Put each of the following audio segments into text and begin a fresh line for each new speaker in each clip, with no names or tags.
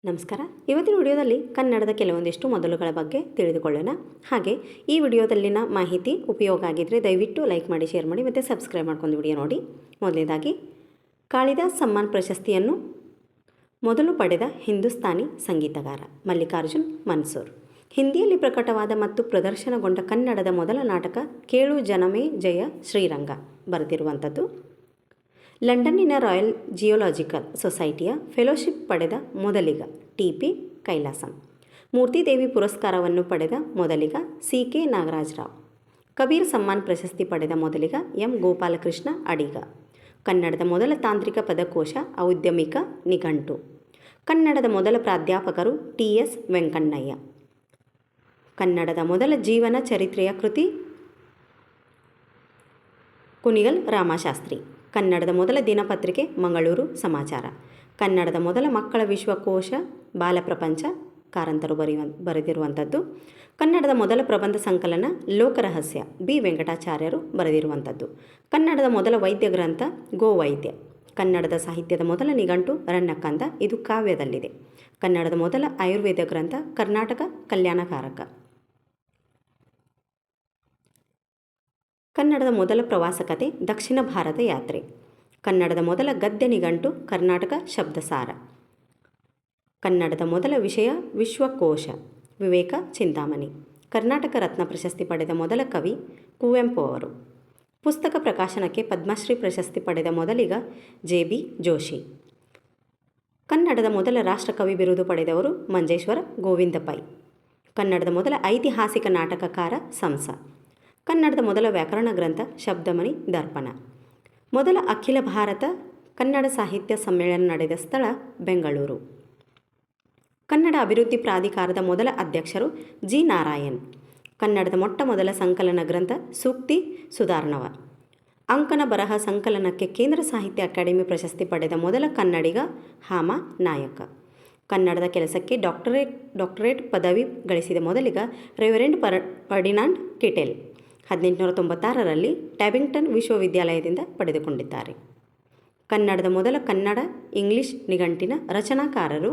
ನಮಸ್ಕಾರ. ಇವತ್ತಿನ ವಿಡಿಯೋದಲ್ಲಿ ಕನ್ನಡದ ಕೆಲವೊಂದಿಷ್ಟು ಮೊದಲುಗಳ ಬಗ್ಗೆ ತಿಳಿದುಕೊಳ್ಳೋಣ. ಹಾಗೆ ಈ ವಿಡಿಯೋದಲ್ಲಿನ ಮಾಹಿತಿ ಉಪಯೋಗ ಆಗಿದ್ದರೆ ದಯವಿಟ್ಟು ಲೈಕ್ ಮಾಡಿ, ಶೇರ್ ಮಾಡಿ ಮತ್ತು ಸಬ್ಸ್ಕ್ರೈಬ್ ಮಾಡ್ಕೊಂಡು ವಿಡಿಯೋ ನೋಡಿ. ಮೊದಲನೇದಾಗಿ, ಕಾಳಿದಾಸ್ ಸಮ್ಮಾನ್ ಪ್ರಶಸ್ತಿಯನ್ನು ಮೊದಲು ಪಡೆದ ಹಿಂದೂಸ್ತಾನಿ ಸಂಗೀತಗಾರ ಮಲ್ಲಿಕಾರ್ಜುನ್ ಮನ್ಸೂರ್. ಹಿಂದಿಯಲ್ಲಿ ಪ್ರಕಟವಾದ ಮತ್ತು ಪ್ರದರ್ಶನಗೊಂಡ ಕನ್ನಡದ ಮೊದಲ ನಾಟಕ ಕೇಳು ಜನಮೇ ಜಯ ಶ್ರೀರಂಗ ಬರೆದಿರುವಂಥದ್ದು. ಲಂಡನ್ನಿನ ರಾಯಲ್ ಜಿಯೋಲಾಜಿಕಲ್ ಸೊಸೈಟಿಯ ಫೆಲೋಶಿಪ್ ಪಡೆದ ಮೊದಲಿಗ ಟಿ.ಪಿ. ಕೈಲಾಸಂ. ಮೂರ್ತಿದೇವಿ ಪುರಸ್ಕಾರವನ್ನು ಪಡೆದ ಮೊದಲಿಗ ಸಿ.ಕೆ. ನಾಗರಾಜರಾವ್. ಕಬೀರ್ ಸಮ್ಮಾನ್ ಪ್ರಶಸ್ತಿ ಪಡೆದ ಮೊದಲಿಗ ಎಂ. ಗೋಪಾಲಕೃಷ್ಣ ಅಡಿಗ. ಕನ್ನಡದ ಮೊದಲ ತಾಂತ್ರಿಕ ಪದಕೋಶ ಔದ್ಯಮಿಕ ನಿಘಂಟು. ಕನ್ನಡದ ಮೊದಲ ಪ್ರಾಧ್ಯಾಪಕರು ಟಿ.ಎಸ್. ವೆಂಕಣ್ಣಯ್ಯ. ಕನ್ನಡದ ಮೊದಲ ಜೀವನ ಚರಿತ್ರೆಯ ಕೃತಿ ಕುಣಿಗಲ್ ರಾಮಶಾಸ್ತ್ರಿ. ಕನ್ನಡದ ಮೊದಲ ದಿನಪತ್ರಿಕೆ ಮಂಗಳೂರು ಸಮಾಚಾರ. ಕನ್ನಡದ ಮೊದಲ ಮಕ್ಕಳ ವಿಶ್ವಕೋಶ ಬಾಲಪ್ರಪಂಚ ಕಾರಂತರು ಬರೆದಿರುವಂಥದ್ದು. ಕನ್ನಡದ ಮೊದಲ ಪ್ರಬಂಧ ಸಂಕಲನ ಲೋಕರಹಸ್ಯ ಬಿ. ವೆಂಕಟಾಚಾರ್ಯರು ಬರೆದಿರುವಂಥದ್ದು. ಕನ್ನಡದ ಮೊದಲ ವೈದ್ಯ ಗ್ರಂಥ ಗೋವೈದ್ಯ. ಕನ್ನಡದ ಸಾಹಿತ್ಯದ ಮೊದಲ ನಿಘಂಟು ರನ್ನಕಂದ, ಇದು ಕಾವ್ಯದಲ್ಲಿದೆ. ಕನ್ನಡದ ಮೊದಲ ಆಯುರ್ವೇದ ಗ್ರಂಥ ಕರ್ನಾಟಕ ಕಲ್ಯಾಣಕಾರಕ. ಕನ್ನಡದ ಮೊದಲ ಪ್ರವಾಸ ಕಥೆ ದಕ್ಷಿಣ ಭಾರತ ಯಾತ್ರೆ. ಕನ್ನಡದ ಮೊದಲ ಗದ್ಯ ನಿಘಂಟು ಕರ್ನಾಟಕ ಶಬ್ದಸಾರ. ಕನ್ನಡದ ಮೊದಲ ವಿಷಯ ವಿಶ್ವಕೋಶ ವಿವೇಕ ಚಿಂತಾಮಣಿ. ಕರ್ನಾಟಕ ರತ್ನ ಪ್ರಶಸ್ತಿ ಪಡೆದ ಮೊದಲ ಕವಿ ಕುವೆಂಪು ಅವರು. ಪುಸ್ತಕ ಪ್ರಕಾಶನಕ್ಕೆ ಪದ್ಮಶ್ರೀ ಪ್ರಶಸ್ತಿ ಪಡೆದ ಮೊದಲಿಗ ಜೆ.ಬಿ. ಜೋಶಿ. ಕನ್ನಡದ ಮೊದಲ ರಾಷ್ಟ್ರಕವಿ ಬಿರುದು ಪಡೆದವರು ಮಂಜೇಶ್ವರ ಗೋವಿಂದ ಪೈ. ಕನ್ನಡದ ಮೊದಲ ಐತಿಹಾಸಿಕ ನಾಟಕಕಾರ ಸಂಸ. ಕನ್ನಡದ ಮೊದಲ ವ್ಯಾಕರಣ ಗ್ರಂಥ ಶಬ್ದಮಣಿ ದರ್ಪಣ. ಮೊದಲ ಅಖಿಲ ಭಾರತ ಕನ್ನಡ ಸಾಹಿತ್ಯ ಸಮ್ಮೇಳನ ನಡೆದ ಸ್ಥಳ ಬೆಂಗಳೂರು. ಕನ್ನಡ ಅಭಿವೃದ್ಧಿ ಪ್ರಾಧಿಕಾರದ ಮೊದಲ ಅಧ್ಯಕ್ಷರು ಜಿ. ನಾರಾಯಣ್. ಕನ್ನಡದ ಮೊಟ್ಟ ಮೊದಲ ಸಂಕಲನ ಗ್ರಂಥ ಸೂಕ್ತಿ ಸುಧಾರ್ಣವ. ಅಂಕನ ಬರಹ ಸಂಕಲನಕ್ಕೆ ಕೇಂದ್ರ ಸಾಹಿತ್ಯ ಅಕಾಡೆಮಿ ಪ್ರಶಸ್ತಿ ಪಡೆದ ಮೊದಲ ಕನ್ನಡಿಗ ಹಾಮ ನಾಯಕ. ಕನ್ನಡದ ಕೆಲಸಕ್ಕೆ ಡಾಕ್ಟರೇಟ್ ಪದವಿ ಗಳಿಸಿದ ಮೊದಲಿಗ ರೆವರೆಂಡ್ ಫರ್ಡಿನಾಂಡ್ ಕಿಟೆಲ್. 1896ರಲ್ಲಿ ಟ್ಯಾಬಿಂಗ್ಟನ್ ವಿಶ್ವವಿದ್ಯಾಲಯದಿಂದ ಪಡೆದುಕೊಂಡಿದ್ದಾರೆ. ಕನ್ನಡದ ಮೊದಲ ಕನ್ನಡ ಇಂಗ್ಲಿಷ್ ನಿಘಂಟಿನ ರಚನಾಕಾರರು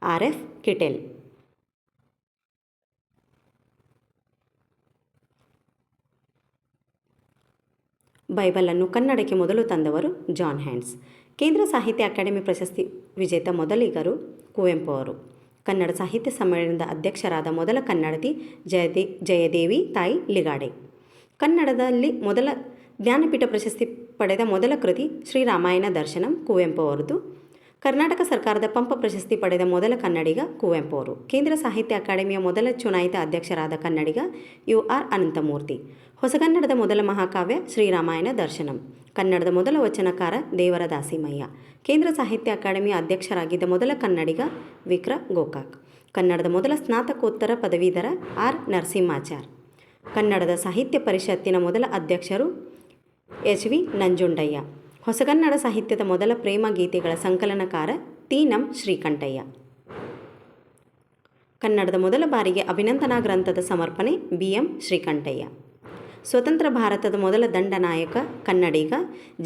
ಆರ್.ಎಫ್. ಕಿಟೆಲ್. ಬೈಬಲನ್ನು ಕನ್ನಡಕ್ಕೆ ಮೊದಲು ತಂದವರು ಜಾನ್ ಹ್ಯಾಂಡ್ಸ್. ಕೇಂದ್ರ ಸಾಹಿತ್ಯ ಅಕಾಡೆಮಿ ಪ್ರಶಸ್ತಿ ವಿಜೇತ ಮೊದಲಿಗರು ಕುವೆಂಪು ಅವರು. ಕನ್ನಡ ಸಾಹಿತ್ಯ ಸಮ್ಮೇಳನದ ಅಧ್ಯಕ್ಷರಾದ ಮೊದಲ ಕನ್ನಡತಿ ಜಯದೇವಿ ತಾಯಿ ಲಿಗಾಡೆ. ಕನ್ನಡದಲ್ಲಿ ಮೊದಲ ಜ್ಞಾನಪೀಠ ಪ್ರಶಸ್ತಿ ಪಡೆದ ಮೊದಲ ಕೃತಿ ಶ್ರೀರಾಮಾಯಣ ದರ್ಶನಂ ಕುವೆಂಪು ಅವರದು. ಕರ್ನಾಟಕ ಸರ್ಕಾರದ ಪಂಪ ಪ್ರಶಸ್ತಿ ಪಡೆದ ಮೊದಲ ಕನ್ನಡಿಗ ಕುವೆಂಪು ಅವರು. ಕೇಂದ್ರ ಸಾಹಿತ್ಯ ಅಕಾಡೆಮಿಯ ಮೊದಲ ಚುನಾಯಿತ ಅಧ್ಯಕ್ಷರಾದ ಕನ್ನಡಿಗ ಯು.ಆರ್. ಅನಂತಮೂರ್ತಿ. ಹೊಸಗನ್ನಡದ ಮೊದಲ ಮಹಾಕಾವ್ಯ ಶ್ರೀರಾಮಾಯಣ ದರ್ಶನಂ. ಕನ್ನಡದ ಮೊದಲ ವಚನಕಾರ ದೇವರ ದಾಸಿಮಯ್ಯ. ಕೇಂದ್ರ ಸಾಹಿತ್ಯ ಅಕಾಡೆಮಿಯ ಅಧ್ಯಕ್ಷರಾಗಿದ್ದ ಮೊದಲ ಕನ್ನಡಿಗ ವಿಕ್ರ ಗೋಕಾಕ್. ಕನ್ನಡದ ಮೊದಲ ಸ್ನಾತಕೋತ್ತರ ಪದವೀಧರ ಆರ್. ನರಸಿಂಹಾಚಾರ್. ಕನ್ನಡದ ಸಾಹಿತ್ಯ ಪರಿಷತ್ತಿನ ಮೊದಲ ಅಧ್ಯಕ್ಷರು ಎಚ್.ವಿ. ನಂಜುಂಡಯ್ಯ. ಹೊಸಗನ್ನಡ ಸಾಹಿತ್ಯದ ಮೊದಲ ಪ್ರೇಮ ಗೀತೆಗಳ ಸಂಕಲನಕಾರ ತಿ.ನಂ. ಶ್ರೀಕಂಠಯ್ಯ. ಕನ್ನಡದ ಮೊದಲ ಬಾರಿಗೆ ಅಭಿನಂದನಾ ಗ್ರಂಥದ ಸಮರ್ಪಣೆ ಬಿ.ಎಂ. ಶ್ರೀಕಂಠಯ್ಯ. ಸ್ವತಂತ್ರ ಭಾರತದ ಮೊದಲ ದಂಡನಾಯಕ ಕನ್ನಡಿಗ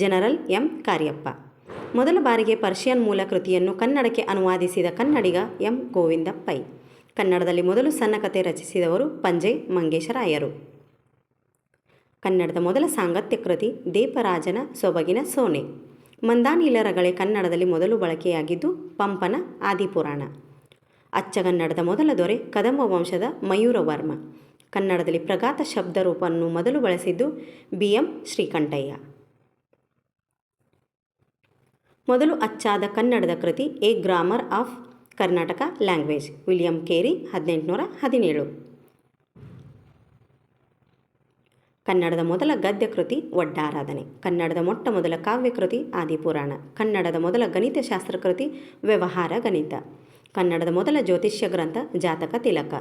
ಜನರಲ್ ಎಂ. ಕಾರ್ಯಪ್ಪ. ಮೊದಲ ಬಾರಿಗೆ ಪರ್ಷಿಯನ್ ಮೂಲ ಕೃತಿಯನ್ನು ಕನ್ನಡಕ್ಕೆ ಅನುವಾದಿಸಿದ ಕನ್ನಡಿಗ ಎಂ. ಗೋವಿಂದ ಪೈ. ಕನ್ನಡದಲ್ಲಿ ಮೊದಲು ಸಣ್ಣ ಕಥೆ ರಚಿಸಿದವರು ಪಂಜೆ ಮಂಗೇಶರಾಯರು. ಕನ್ನಡದ ಮೊದಲ ಸಾಂಗತ್ಯ ಕೃತಿ ದೇಪರಾಜನ ಸೊಬಗಿನ ಸೋನೆ. ಮಂದಾನಿಲ ರಗಳೆ ಕನ್ನಡದಲ್ಲಿ ಮೊದಲು ಬಳಕೆಯಾಗಿದ್ದು ಪಂಪನ ಆದಿಪುರಾಣ. ಅಚ್ಚಗನ್ನಡದ ಮೊದಲ ದೊರೆ ಕದಂಬ ವಂಶದ ಮಯೂರವರ್ಮ. ಕನ್ನಡದಲ್ಲಿ ಪ್ರಗಾತ ಶಬ್ದ ರೂಪವನ್ನು ಮೊದಲು ಬಳಸಿದ್ದು ಬಿ.ಎಂ. ಶ್ರೀಕಂಠಯ್ಯ. ಮೊದಲು ಅಚ್ಚಾದ ಕನ್ನಡದ ಕೃತಿ A grammar of Karnataka language William ಕೇರಿ 1817. ಕನ್ನಡದ ಮೊದಲ ಗದ್ಯ ಕೃತಿ ಒಡ್ಡಾರಾಧನೆ. ಕನ್ನಡದ ಮೊಟ್ಟ ಮೊದಲ ಕಾವ್ಯ ಕೃತಿ ಆದಿಪುರಾಣ. ಕನ್ನಡದ ಮೊದಲ ಗಣಿತಶಾಸ್ತ್ರ ಕೃತಿ ವ್ಯವಹಾರ ಗಣಿತ. ಕನ್ನಡದ ಮೊದಲ ಜ್ಯೋತಿಷ್ಯ ಗ್ರಂಥ ಜಾತಕ ತಿಲಕ.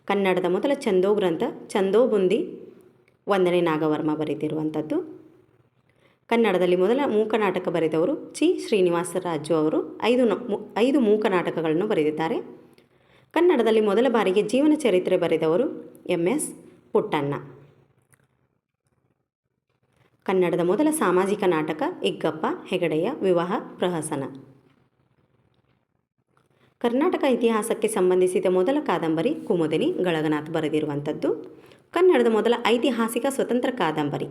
ಕನ್ನಡದ ಮೊದಲ ಛಂದೋ ಗ್ರಂಥ ಛಂದೋಬುಂದಿ 1ನೇ ನಾಗವರ್ಮ ಬರೆದಿರುವಂಥದ್ದು. ಕನ್ನಡದಲ್ಲಿ ಮೊದಲ ಮೂಕನಾಟಕ ಬರೆದವರು ಚಿ. ಶ್ರೀನಿವಾಸರಾಜು ಅವರು. 5 ಮೂಕನಾಟಕಗಳನ್ನು ಬರೆದಿದ್ದಾರೆ. ಕನ್ನಡದಲ್ಲಿ ಮೊದಲ ಬಾರಿಗೆ ಜೀವನ ಚರಿತ್ರೆ ಬರೆದವರು ಎಂ.ಎಸ್. ಪುಟ್ಟಣ್ಣ. ಕನ್ನಡದ ಮೊದಲ ಸಾಮಾಜಿಕ ನಾಟಕ ಇಗ್ಗಪ್ಪ ಹೆಗಡೆಯ ವಿವಾಹ ಪ್ರಹಸನ. ಕರ್ನಾಟಕ ಇತಿಹಾಸಕ್ಕೆ ಸಂಬಂಧಿಸಿದ ಮೊದಲ ಕಾದಂಬರಿ ಕುಮುದಿನಿ ಗಳಗನಾಥ್ ಬರೆದಿರುವಂಥದ್ದು. ಕನ್ನಡದ ಮೊದಲ ಐತಿಹಾಸಿಕ ಸ್ವತಂತ್ರ ಕಾದಂಬರಿ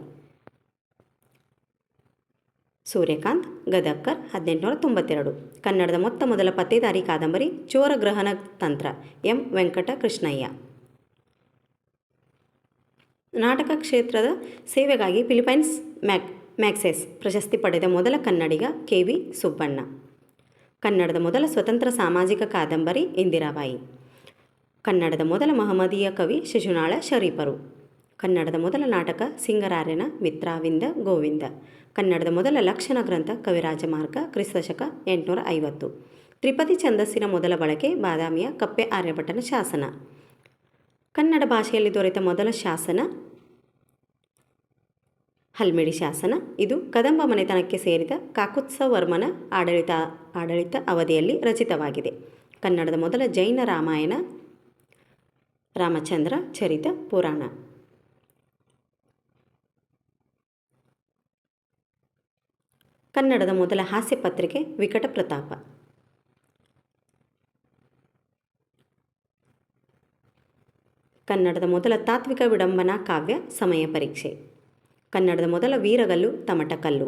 ಸೂರ್ಯಕಾಂತ್ ಗದಕ್ಕರ್ 1892. ಕನ್ನಡದ ಮೊದಲ ಪತ್ತೇದಾರಿ ಕಾದಂಬರಿ ಚೋರಗ್ರಹಣ ತಂತ್ರ ಎಂ ವೆಂಕಟಕೃಷ್ಣಯ್ಯ. ನಾಟಕ ಕ್ಷೇತ್ರದ ಸೇವೆಗಾಗಿ ಫಿಲಿಪೈನ್ಸ್ ಮ್ಯಾಗ್ಸೆಸ್ ಪ್ರಶಸ್ತಿ ಪಡೆದ ಮೊದಲ ಕನ್ನಡಿಗ ಕೆ.ವಿ. ಸುಬ್ಬಣ್ಣ. ಕನ್ನಡದ ಮೊದಲ ಸ್ವತಂತ್ರ ಸಾಮಾಜಿಕ ಕಾದಂಬರಿ ಇಂದಿರಾಬಾಯಿ. ಕನ್ನಡದ ಮೊದಲ ಮಹಮ್ಮದೀಯ ಕವಿ ಶಿಶುನಾಳ ಶರೀಫರು. ಕನ್ನಡದ ಮೊದಲ ನಾಟಕ ಸಿಂಗರಾರ್ಯನ ಮಿತ್ರಾವಿಂದ ಗೋವಿಂದ. ಕನ್ನಡದ ಮೊದಲ ಲಕ್ಷಣ ಗ್ರಂಥ ಕವಿರಾಜಮಾರ್ಗ ಕ್ರಿಸ್ತಶಕ 850. ತ್ರಿಪದಿ ಛಂದಸ್ಸಿನ ಮೊದಲ ಬಳಕೆ ಬಾದಾಮಿಯ ಕಪ್ಪೆ ಆರ್ಯಭಟನ ಶಾಸನ. ಕನ್ನಡ ಭಾಷೆಯಲ್ಲಿ ದೊರೆತ ಮೊದಲ ಶಾಸನ ಹಲ್ಮಿಡಿ ಶಾಸನ. ಇದು ಕದಂಬ ಮನೆತನಕ್ಕೆ ಸೇರಿದ ಕಾಕುತ್ಸವರ್ಮನ ಆಡಳಿತ ಅವಧಿಯಲ್ಲಿ ರಚಿತವಾಗಿದೆ. ಕನ್ನಡದ ಮೊದಲ ಜೈನ ರಾಮಾಯಣ ರಾಮಚಂದ್ರ ಚರಿತ ಪುರಾಣ. ಕನ್ನಡದ ಮೊದಲ ಹಾಸ್ಯ ಪತ್ರಿಕೆ ವಿಕಟ ಪ್ರತಾಪ. ಕನ್ನಡದ ಮೊದಲ ತಾತ್ವಿಕ ವಿಡಂಬನಾ ಕಾವ್ಯ ಸಮಯ ಪರೀಕ್ಷೆ. ಕನ್ನಡದ ಮೊದಲ ವೀರಗಲ್ಲು ತಮಟಕಲ್ಲು.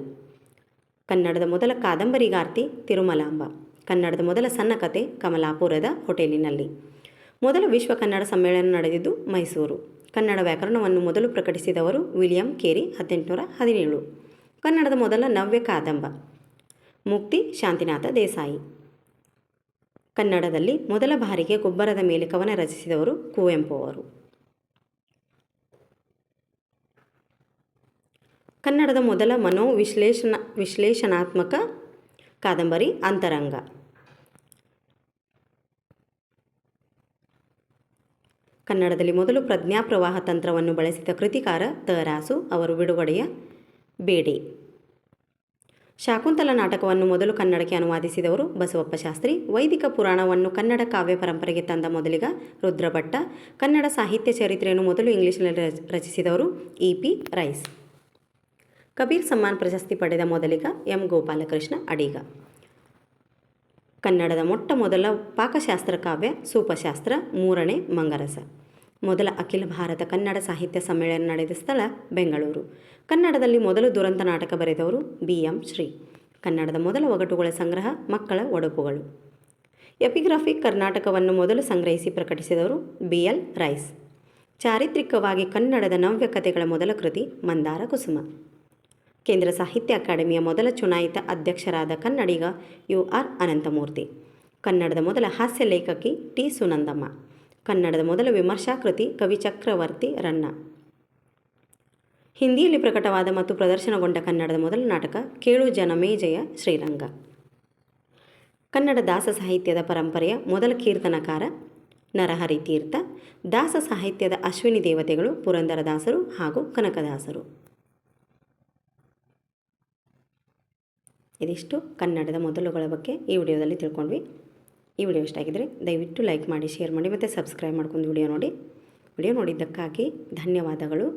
ಕನ್ನಡದ ಮೊದಲ ಕಾದಂಬರಿಗಾರ್ತಿ ತಿರುಮಲಾಂಬ. ಕನ್ನಡದ ಮೊದಲ ಸಣ್ಣ ಕತೆ ಕಮಲಾಪುರದ ಹೋಟೆಲಿನಲ್ಲಿ. ಮೊದಲ ವಿಶ್ವ ಕನ್ನಡ ಸಮ್ಮೇಳನ ನಡೆದಿದ್ದು ಮೈಸೂರು. ಕನ್ನಡ ವ್ಯಾಕರಣವನ್ನು ಮೊದಲು ಪ್ರಕಟಿಸಿದವರು ವಿಲಿಯಂ ಕೇರಿ 1817. ಕನ್ನಡದ ಮೊದಲ ನವ್ಯ ಕಾದಂಬ ಮುಕ್ತಿ ಶಾಂತಿನಾಥ ದೇಸಾಯಿ. ಕನ್ನಡದಲ್ಲಿ ಮೊದಲ ಬಾರಿಗೆ ಗೊಬ್ಬರದ ಮೇಲೆ ಕವನ ರಚಿಸಿದವರು ಕುವೆಂಪು ಅವರು. ಕನ್ನಡದ ಮೊದಲ ವಿಶ್ಲೇಷಣಾತ್ಮಕ ಕಾದಂಬರಿ ಅಂತರಂಗ. ಕನ್ನಡದಲ್ಲಿ ಮೊದಲು ಪ್ರಜ್ಞಾಪ್ರವಾಹ ತಂತ್ರವನ್ನು ಬಳಸಿದ ಕೃತಿಕಾರ ತರಾಸು ಅವರು ಬಿಡುಗಡೆಯ ಬೇಡೆ. ಶಾಕುಂತಲ ನಾಟಕವನ್ನು ಮೊದಲು ಕನ್ನಡಕ್ಕೆ ಅನುವಾದಿಸಿದವರು ಬಸವಪ್ಪ ಶಾಸ್ತ್ರಿ. ವೈದಿಕ ಪುರಾಣವನ್ನು ಕನ್ನಡ ಕಾವ್ಯ ಪರಂಪರೆಗೆ ತಂದ ಮೊದಲಿಗ ರುದ್ರಭಟ್ಟ. ಕನ್ನಡ ಸಾಹಿತ್ಯ ಚರಿತ್ರೆಯನ್ನು ಮೊದಲು ಇಂಗ್ಲಿಷ್ನಲ್ಲಿ ರಚಿಸಿದವರು ಇ.ಪಿ. ರೈಸ್. ಕಬೀರ್ ಸಮ್ಮಾನ್ ಪ್ರಶಸ್ತಿ ಪಡೆದ ಮೊದಲಿಗ ಎಂ. ಗೋಪಾಲಕೃಷ್ಣ ಅಡಿಗ. ಕನ್ನಡದ ಮೊದಲ ಪಾಕಶಾಸ್ತ್ರ ಕಾವ್ಯ ಸೂಪಶಾಸ್ತ್ರ 3ನೇ ಮಂಗರಸ. ಮೊದಲ ಅಖಿಲ ಭಾರತ ಕನ್ನಡ ಸಾಹಿತ್ಯ ಸಮ್ಮೇಳನ ನಡೆದ ಸ್ಥಳ ಬೆಂಗಳೂರು. ಕನ್ನಡದಲ್ಲಿ ಮೊದಲು ದುರಂತ ನಾಟಕ ಬರೆದವರು ಬಿ.ಎಂ. ಶ್ರೀ. ಕನ್ನಡದ ಮೊದಲ ಒಗಟುಗಳ ಸಂಗ್ರಹ ಮಕ್ಕಳ ಒಡಪುಗಳು. ಎಪಿಗ್ರಾಫಿಕ್ ಕರ್ನಾಟಕವನ್ನು ಮೊದಲು ಸಂಗ್ರಹಿಸಿ ಪ್ರಕಟಿಸಿದವರು ಬಿ.ಎಲ್. ರೈಸ್. ಚಾರಿತ್ರಿಕವಾಗಿ ಕನ್ನಡದ ನವ್ಯ ಕಥೆಗಳ ಮೊದಲ ಕೃತಿ ಮಂದಾರ ಕುಸುಮ. ಕೇಂದ್ರ ಸಾಹಿತ್ಯ ಅಕಾಡೆಮಿಯ ಮೊದಲ ಚುನಾಯಿತ ಅಧ್ಯಕ್ಷರಾದ ಕನ್ನಡಿಗ ಯು.ಆರ್. ಅನಂತಮೂರ್ತಿ. ಕನ್ನಡದ ಮೊದಲ ಹಾಸ್ಯ ಲೇಖಕಿ ಟಿ. ಸುನಂದಮ್ಮ. ಕನ್ನಡದ ಮೊದಲ ವಿಮರ್ಶಾ ಕೃತಿ ಕವಿ ಚಕ್ರವರ್ತಿ ರನ್ನ. ಹಿಂದಿಯಲ್ಲಿ ಪ್ರಕಟವಾದ ಮತ್ತು ಪ್ರದರ್ಶನಗೊಂಡ ಕನ್ನಡದ ಮೊದಲ ನಾಟಕ ಕೇಳು ಜನಮೇಜಯ ಶ್ರೀರಂಗ. ಕನ್ನಡ ದಾಸ ಸಾಹಿತ್ಯದ ಪರಂಪರೆಯ ಮೊದಲ ಕೀರ್ತನಕಾರ ನರಹರಿ ತೀರ್ಥ. ದಾಸ ಸಾಹಿತ್ಯದ ಅಶ್ವಿನಿ ದೇವತೆಗಳು ಪುರಂದರದಾಸರು ಹಾಗೂ ಕನಕದಾಸರು. ಇದಿಷ್ಟು ಕನ್ನಡದ ಮೊದಲುಗಳ ಬಗ್ಗೆ ಈ ವಿಡಿಯೋದಲ್ಲಿ ತಿಳ್ಕೊಂಡ್ವಿ. ಈ ವಿಡಿಯೋ ಇಷ್ಟ ಆಗಿದ್ದರೆ ದಯವಿಟ್ಟು ಲೈಕ್ ಮಾಡಿ, ಶೇರ್ ಮಾಡಿ ಮತ್ತು ಸಬ್ಸ್ಕ್ರೈಬ್ ಮಾಡ್ಕೊಂಡು ವಿಡಿಯೋ ನೋಡಿದ್ದಕ್ಕಾಗಿ ಧನ್ಯವಾದಗಳು.